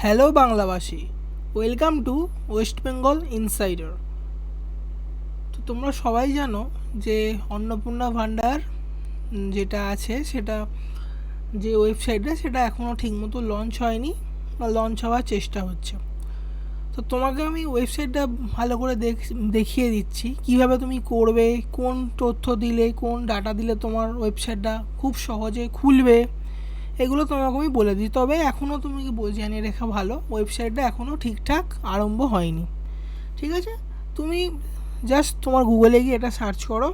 Hello বাংলাভাষী, welcome to West Bengal insider. তো তোমরা সবাই জানো যে অন্নপূর্ণা ভাণ্ডার যেটা আছে সেটা যে ওয়েবসাইটটা সেটা এখনও ঠিকমতো লঞ্চ হয়নি বা লঞ্চ হওয়ার চেষ্টা হচ্ছে। তো তোমাকে আমি ওয়েবসাইটটা ভালো করে দেখিয়ে দিচ্ছি কীভাবে তুমি করবে, কোন তথ্য দিলে, কোন ডাটা দিলে তোমার ওয়েবসাইটটা খুব সহজে খুলবে, এগুলো তোমাকে আমি বলে দিই। তবে এখনও তুমি জানিয়ে রেখা ভালো, ওয়েবসাইটটা এখনও ঠিকঠাক আরম্ভ হয়নি। ঠিক আছে, তুমি জাস্ট তোমার গুগলে গিয়ে এটা সার্চ করো।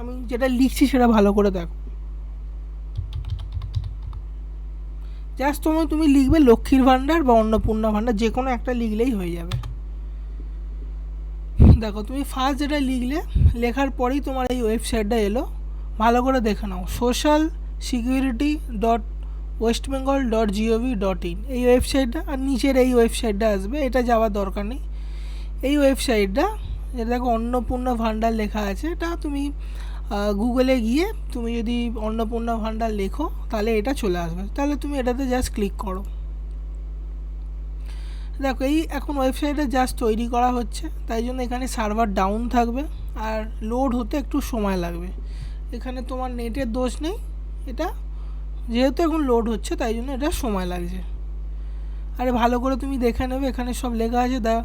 আমি যেটা লিখছি সেটা ভালো করে দেখো। জাস্ট তুমি লিখবে লক্ষ্মীর ভাণ্ডার বা অন্নপূর্ণা ভাণ্ডার, যে কোনো একটা লিখলেই হয়ে যাবে। দেখো তুমি ফার্স্ট যেটা লিখলে, লেখার পরেই তোমার এই ওয়েবসাইটটা এলো। ভালো করে দেখে নাও, সোশ্যাল সিকিউরিটি ডট westbengal.gov.in এই ওয়েবসাইটটা, আর নিচের এই ওয়েবসাইটটা আসবে, এটা যাওয়ার দরকার নেই। এই ওয়েবসাইটটা যেটা দেখো অন্নপূর্ণা ভাণ্ডার লেখা আছে, এটা তুমি গুগলে গিয়ে তুমি যদি অন্নপূর্ণা ভাণ্ডার লেখো তাহলে এটা চলে আসবে। তাহলে তুমি এটাতে জাস্ট ক্লিক করো। দেখো এই এখন ওয়েবসাইটে জাস্ট তৈরি করা হচ্ছে, তাই জন্য এখানে সার্ভার ডাউন থাকবে আর লোড হতে একটু সময় লাগবে। এখানে তোমার নেটের দোষ নেই, এটা যেহেতু এখন লোড হচ্ছে তাই জন্য এটা সময় লাগছে। আরে ভালো করে তুমি দেখে নেবে, এখানে সব লেখা আছে the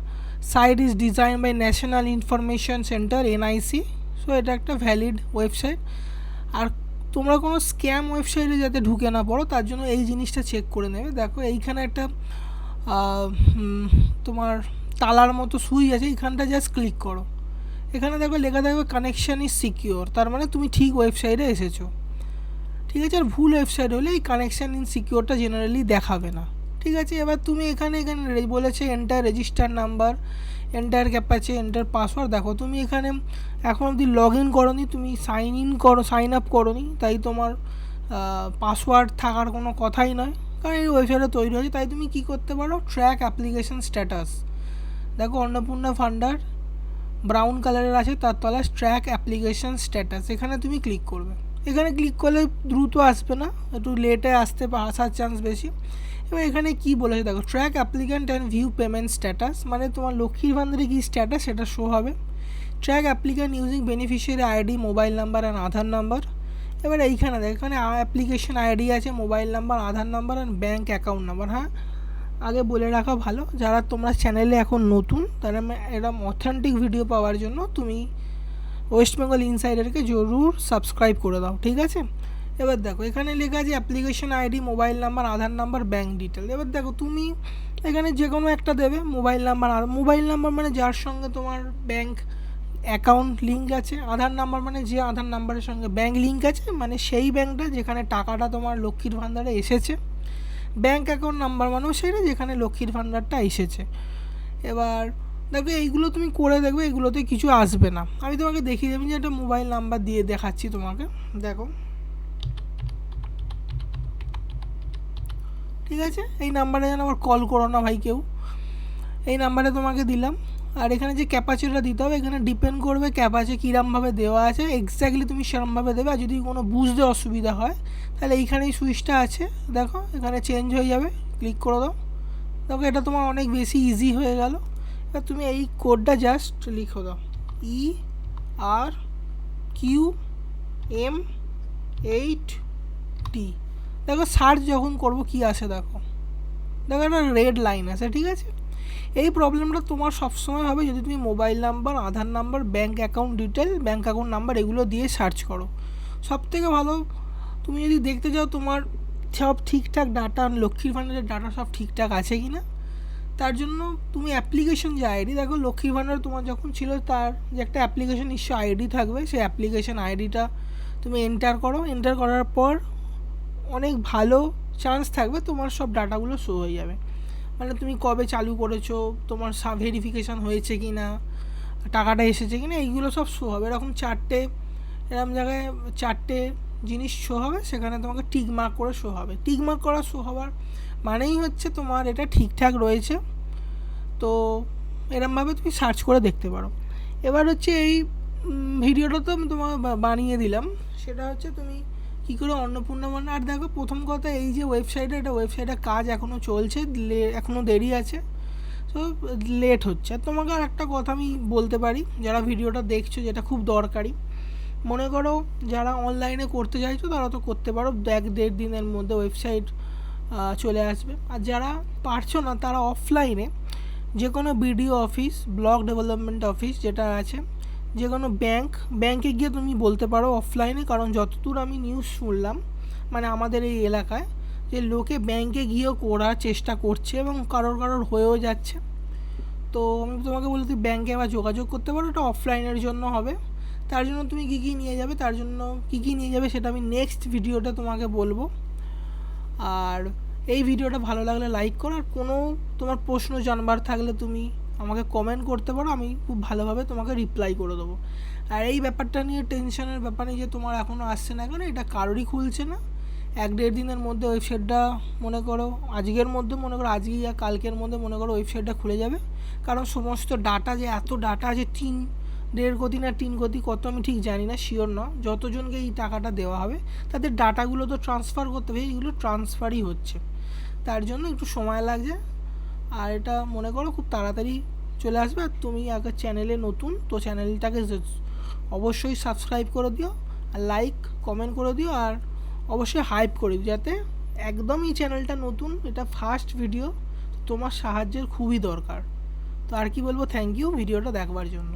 site is design by National Information Centre NIC. So এটা একটা ভ্যালিড ওয়েবসাইট। আর তোমরা কোনো স্ক্যাম ওয়েবসাইটে যাতে ঢুকে না পড়ো তার জন্য এই জিনিসটা চেক করে নেবে। দেখো এইখানে একটা তোমার তালার মতো সুইচ আছে, এইখানটা জাস্ট ক্লিক করো। এখানে দেখো লেখা থাকবে কানেকশান ইজ সিকিওর, তার মানে তুমি ঠিক ওয়েবসাইটে এসেছো। ঠিক আছে, আর ভুল ওয়েবসাইট হলে এই কানেকশান ইন সিকিওরটা জেনারেলি দেখাবে না। ঠিক আছে, এবার তুমি এখানে বলেছে enter register number, enter captcha, enter password. দেখো তুমি এখানে এখন অবধি লগ ইন করোনি, তুমি সাইন আপ করোনি, তাই তোমার পাসওয়ার্ড থাকার কোনো কথাই নয়, কারণ এই ওয়েবসাইটটা তৈরি হয়েছে। তাই তুমি কী করতে পারো, ট্র্যাক অ্যাপ্লিকেশন স্ট্যাটাস। দেখো অন্নপূর্ণা ভাণ্ডার ব্রাউন কালারের আছে, তার তলায় ট্র্যাক অ্যাপ্লিকেশন স্ট্যাটাস, এখানে তুমি ক্লিক করবে। এখানে ক্লিক করলে দ্রুত আসবে না, একটু লেটে আসার চান্স বেশি। এবার এখানে কি বলেছে দেখো, track applicant and view payment status, মানে তোমার লক্ষ্মীর ভাণ্ডারে কী স্ট্যাটাস সেটা শো হবে। Track applicant using beneficiary ID, mobile number and Aadhaar number. এবার এইখানে দেখো, এখানে অ্যাপ্লিকেশন আইডি আছে, mobile number, Aadhaar number and bank account number. হ্যাঁ, আগে বলে রাখা ভালো, যারা তোমরা চ্যানেলে এখন নতুন তারা এরকম অথেন্টিক ভিডিও পাওয়ার জন্য তুমি ওয়েস্ট বেঙ্গল ইনসাইডারকে জরুর সাবস্ক্রাইব করে দাও। ঠিক আছে, এবার দেখো এখানে লেখা আছে application ID, mobile number, Aadhaar number, bank detail. এবার দেখো তুমি এখানে যে কোনো একটা দেবে, মোবাইল নাম্বার। আর মোবাইল নাম্বার মানে যার সঙ্গে তোমার ব্যাঙ্ক অ্যাকাউন্ট লিঙ্ক আছে, আধার নাম্বার মানে যে আধার নাম্বারের সঙ্গে ব্যাঙ্ক লিঙ্ক আছে, মানে সেই ব্যাঙ্কটা যেখানে টাকাটা তোমার লক্ষ্মীর ভাণ্ডারে এসেছে। ব্যাঙ্ক অ্যাকাউন্ট নাম্বার মানেও সেটা যেখানে লক্ষ্মীর ভাণ্ডারটা এসেছে। এবার দেখো এইগুলো তুমি করে দেখবে, এগুলোতে কিছু আসবে না। আমি তোমাকে দেখিয়ে দেবো যে একটা মোবাইল নাম্বার দিয়ে দেখাচ্ছি তোমাকে। দেখো, ঠিক আছে, এই নাম্বারে যেন আবার কল করো না ভাই কেউ, এই নাম্বারে তোমাকে দিলাম। আর এখানে যে ক্যাপাচিটা দিতে হবে, এখানে ডিপেন্ড করবে ক্যাপাচে কীরমভাবে দেওয়া আছে, এক্স্যাক্টলি তুমি সেরমভাবে দেবে। আর যদি কোনো বুঝতে অসুবিধা হয় তাহলে এইখানেই সুইচটা আছে, দেখো এখানে চেঞ্জ হয়ে যাবে, ক্লিক করে দাও। দেখো এটা তোমার অনেক বেশি ইজি হয়ে গেল। এবার তুমি এই কোডটা জাস্ট লিখো দাও, ERQM8T। দেখো সার্চ যখন করবো কি আসে, দেখো দেখো একটা রেড লাইন আছে। ঠিক আছে, এই প্রবলেমটা তোমার সবসময় হবে যদি তুমি mobile number, Aadhaar number, bank account detail, bank account number এগুলো দিয়ে সার্চ করো। সবথেকে ভালো তুমি যদি দেখতে চাও তোমার সব ঠিকঠাক ডাটা, লক্ষ্মীর ভাণ্ডারের ডাটা সব ঠিকঠাক আছে কি না, তার জন্য তুমি অ্যাপ্লিকেশন যে আইডি, দেখো লক্ষ্মীর ভাণ্ডার তোমার যখন ছিল তার যে একটা অ্যাপ্লিকেশন নিশ্চয় আইডি থাকবে, সেই অ্যাপ্লিকেশন আইডিটা তুমি এন্টার করো। এন্টার করার পর অনেক ভালো চান্স থাকবে তোমার সব ডাটাগুলো শো হয়ে যাবে। মানে তুমি কবে চালু করেছো, তোমার ভেরিফিকেশান হয়েছে কি না, টাকাটা এসেছে কি না, এইগুলো সব শো হবে। এরকম এরকম জায়গায় চারটে জিনিস শো হবে, সেখানে তোমাকে টিক মার্ক করে শো হবে। টিক মার্ক করা শো হওয়ার মানেই হচ্ছে তোমার এটা ঠিকঠাক রয়েছে। তো এরমভাবে তুমি সার্চ করে দেখতে পারো। এবার হচ্ছে এই ভিডিওটা তো আমি তোমার বানিয়ে দিলাম, সেটা হচ্ছে তুমি কী করে অন্নপূর্ণা মানে, আর দেখো প্রথম কথা এই যে ওয়েবসাইটের কাজ এখনও চলছে, এখনও দেরি আছে, তো লেট হচ্ছে। আর তোমাকে আর একটা কথা আমি বলতে পারি, যারা ভিডিওটা দেখছো, যেটা খুব দরকারি, মনে করো যারা অনলাইনে করতে চাইছো তারা তো করতে পারো, 1-1.5 দিনের মধ্যে ওয়েবসাইট চলে আসবে। আর যারা পারছো না তারা অফলাইনে যে কোনো BDO office, block development office যেটা আছে, যে কোনো ব্যাংকে গিয়ে তুমি বলতে পারো অফলাইনে। কারণ যতদূর আমি নিউজ শুনলাম, মানে আমাদের এই এলাকায়, যে লোকে ব্যাংকে গিয়েও করার চেষ্টা করছে এবং কারোর হয়েও যাচ্ছে। তো আমি তোমাকে বলি তুই ব্যাংকে আবার যোগাযোগ করতে পারো, এটা অফলাইনের জন্য হবে। তার জন্য তুমি কী কী নিয়ে যাবে সেটা আমি নেক্সট ভিডিওটা তোমাকে বলবো। আর এই ভিডিওটা ভালো লাগলে লাইক করো, আর কোনো তোমার প্রশ্ন জানবার থাকলে তুমি আমাকে কমেন্ট করতে পারো, আমি খুব ভালোভাবে তোমাকে রিপ্লাই করে দেবো। আর এই ব্যাপারটা নিয়ে টেনশনের ব্যাপার নেই যে তোমার এখনও আসছে না কেন, এটা কারোরই খুলছে না। 1-1.5 দিনের মধ্যে ওয়েবসাইটটা মনে করো আজকেই আর কালকের মধ্যে মনে করো ওয়েবসাইটটা খুলে যাবে। কারণ সমস্ত ডাটা, যে এত ডাটা আছে, 1.5 কোটি না 3 কোটি কত আমি ঠিক জানি না, শিওর না, যতজনকে এই টাকাটা দেওয়া হবে তাদের ডাটাগুলো তো ট্রান্সফার করতে হবে, এইগুলো ট্রান্সফারই হচ্ছে, তার জন্য একটু সময় লাগছে। আর এটা মনে করো খুব তাড়াতাড়ি চলে আসবে। আর তুমি আগে চ্যানেলে নতুন, তো চ্যানেলটাকে অবশ্যই সাবস্ক্রাইব করে দিও, আর লাইক কমেন্ট করে দিও, আর অবশ্যই হাইপ করে দিও, যাতে একদমই চ্যানেলটা নতুন, এটা ফার্স্ট ভিডিও, তোমার সাহায্যের খুবই দরকার। তো আর কি বলবো, থ্যাংক ইউ ভিডিওটা দেখবার জন্য।